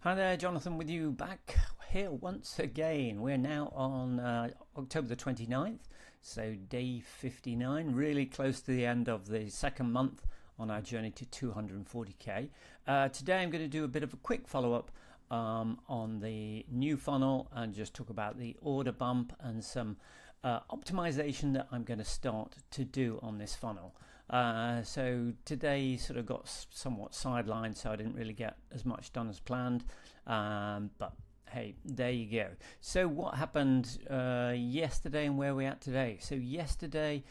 Hi there, Jonathan with you back here once again. We're now on October the 29th, so day 59, really close to the end of the second month on our journey to 240k. Today I'm going to do a bit of a quick follow-up on the new funnel and just talk about the order bump and some optimization that I'm going to start to do on this funnel. So today sort of got somewhat sidelined, so I didn't really get as much done as planned, but hey, there you go. So what happened yesterday and where are we at today? So yesterday,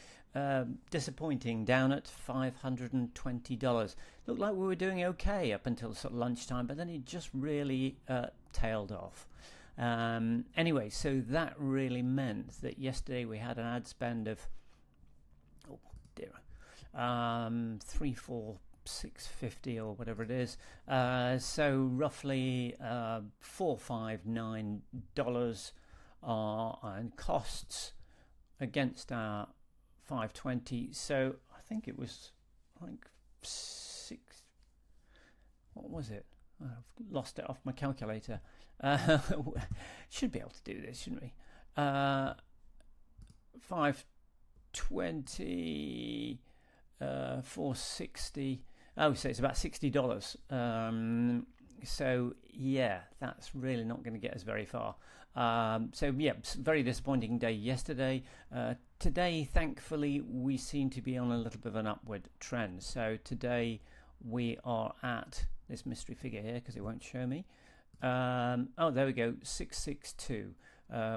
disappointing, down at $520. Looked like we were doing okay up until sort of lunchtime, but then it just really tailed off. Anyway, so that really meant that yesterday we had an ad spend of, oh dear, 34650 or whatever it is. So roughly $459 and costs against our 520. So I think it was like what was it? I've lost it off my calculator. Should be able to do this, shouldn't we? 520, 460. Oh, so it's about $60. So yeah, that's really not going to get us very far. So yeah, very disappointing day yesterday. Today, thankfully, we seem to be on a little bit of an upward trend. So today we are at this mystery figure here because it won't show me. Oh, there we go, 662,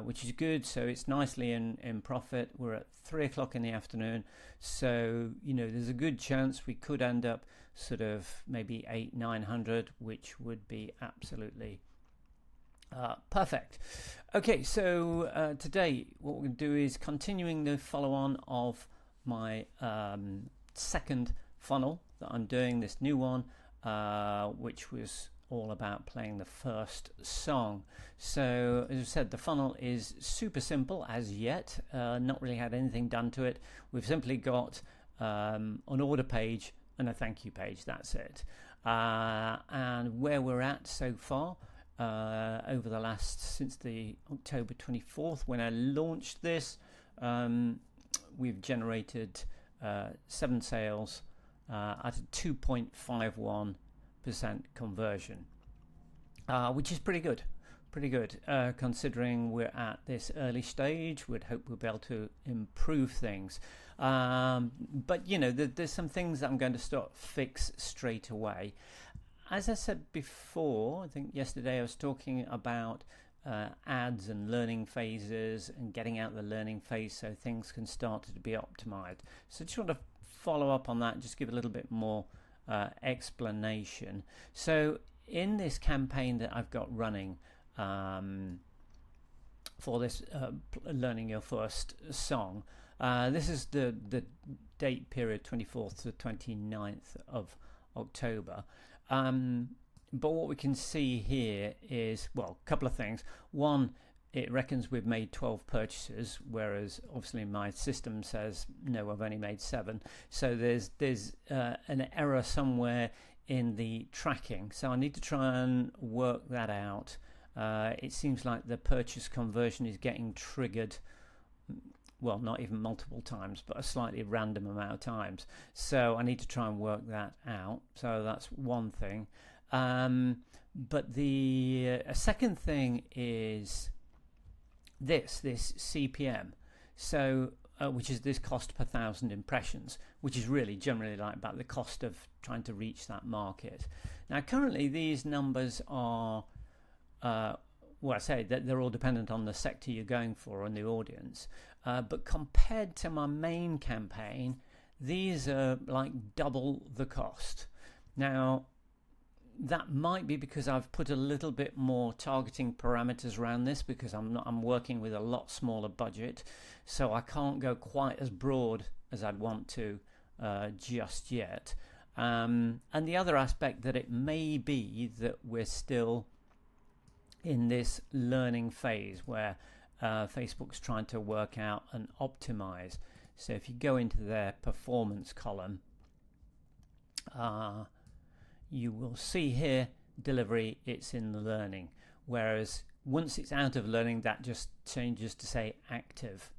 which is good. So it's nicely in profit. We're at 3 o'clock in the afternoon. So, you know, there's a good chance we could end up sort of maybe 800-900, which would be absolutely perfect. Okay, so today what we're going to do is continuing the follow-on of my second funnel that I'm doing, this new one, which was all about playing the first song. So as I said, the funnel is super simple as yet, not really had anything done to it. We've simply got an order page and a thank you page, that's it. And where we're at so far over the since the October 24th when I launched this, we've generated 7 sales at a 2.51% conversion, which is pretty good considering we're at this early stage. We'd hope we'll be able to improve things, but you know, there's some things that I'm going to start fix straight away. As I said before, I think yesterday I was talking about ads and learning phases and getting out the learning phase so things can start to be optimized. So just want to follow up on that, just give a little bit more explanation. So in this campaign that I've got running for this learning your first song, this is the date period 24th to 29th of October. But what we can see here is, well, a couple of things. One, it reckons we've made 12 purchases, whereas obviously my system says no, I've only made 7. So there's an error somewhere in the tracking. So I need to try and work that out. It seems like the purchase conversion is getting triggered, well, not even multiple times, but a slightly random amount of times. So I need to try and work that out. So that's one thing. But the second thing is this CPM, so which is this cost per 1,000 impressions, which is really generally like about the cost of trying to reach that market. Now currently these numbers are well, I say that they're all dependent on the sector you're going for and the audience, but compared to my main campaign, these are like double the cost. Now that might be because I've put a little bit more targeting parameters around this, because I'm working with a lot smaller budget, so I can't go quite as broad as I'd want to just yet. And the other aspect that it may be that we're still in this learning phase where Facebook's trying to work out and optimize. So if you go into their performance column, you will see here delivery, it's in the learning. Whereas once it's out of learning, that just changes to say active.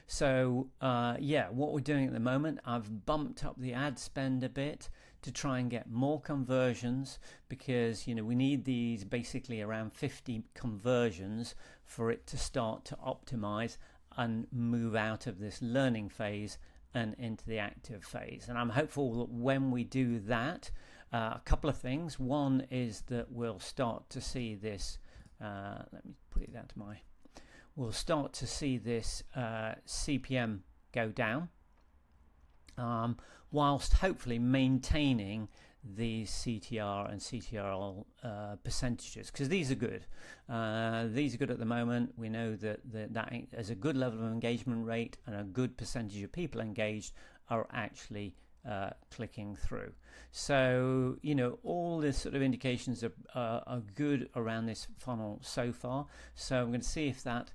So yeah, what we're doing at the moment, I've bumped up the ad spend a bit to try and get more conversions, because we need these basically around 50 conversions for it to start to optimize and move out of this learning phase and into the active phase. And I'm hopeful that when we do that, a couple of things. One is that we'll start to see this, let me put it down to we'll start to see this CPM go down, whilst hopefully maintaining the CTR and CTRL percentages, because these are good. These are good at the moment. We know that there's a good level of engagement rate, and a good percentage of people engaged are actually clicking through. So all the sort of indications are good around this funnel so far. So I'm going to see if that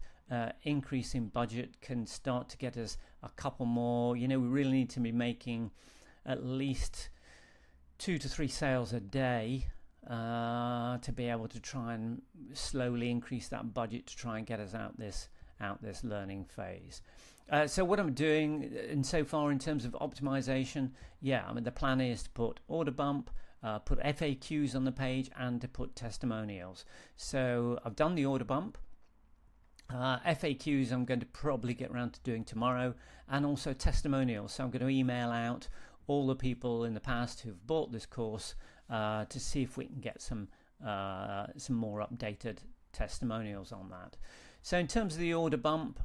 increase in budget can start to get us a couple more. We really need to be making at least 2 to 3 sales a day to be able to try and slowly increase that budget to try and get us out this learning phase. So what I'm doing so far in terms of optimization, the plan is to put order bump, put FAQs on the page, and to put testimonials. So I've done the order bump. FAQs I'm going to probably get around to doing tomorrow, and also testimonials. So I'm going to email out all the people in the past who've bought this course to see if we can get some more updated testimonials on that. So in terms of the order bump,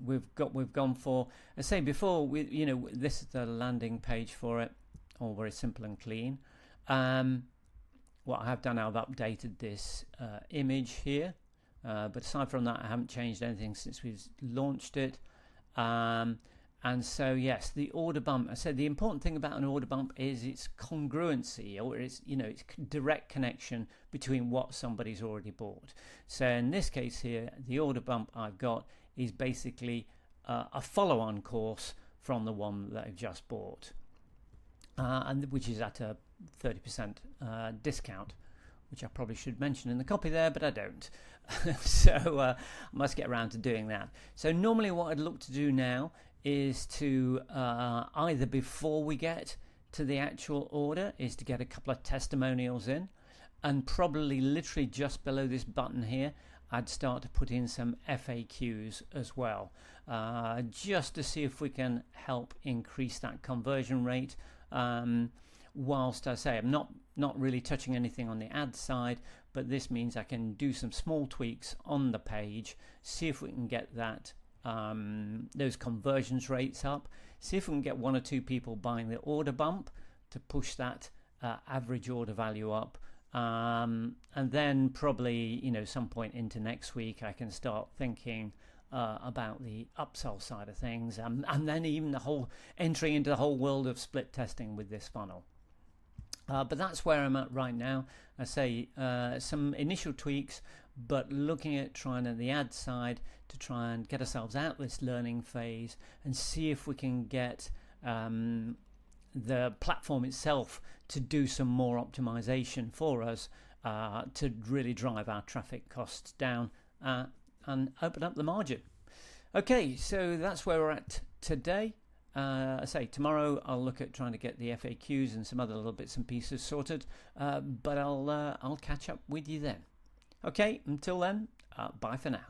we've gone for, I say before, this is the landing page for it, all very simple and clean. What I have done, I've updated this image here, but aside from that, I haven't changed anything since we've launched it. And so yes, the order bump, I said the important thing about an order bump is its congruency, or its its direct connection between what somebody's already bought. So in this case here, the order bump I've got is basically a follow-on course from the one that I've just bought, and which is at a 30% discount, which I probably should mention in the copy there, but I don't. So I must get around to doing that. So normally what I'd look to do now is to either before we get to the actual order is to get a couple of testimonials in, and probably literally just below this button here I'd start to put in some FAQs as well, just to see if we can help increase that conversion rate, whilst I say I'm not really touching anything on the ad side, but this means I can do some small tweaks on the page, see if we can get that those conversions rates up, see if we can get 1 or 2 people buying the order bump to push that average order value up, and then probably some point into next week I can start thinking about the upsell side of things, and then even the whole entering into the whole world of split testing with this funnel. But that's where I'm at right now. I say some initial tweaks, but looking at trying on the ad side to try and get ourselves out this learning phase and see if we can get the platform itself to do some more optimization for us to really drive our traffic costs down and open up the margin. Okay, so that's where we're at today. I say tomorrow I'll look at trying to get the FAQs and some other little bits and pieces sorted, but I'll catch up with you then. Okay, until then, bye for now.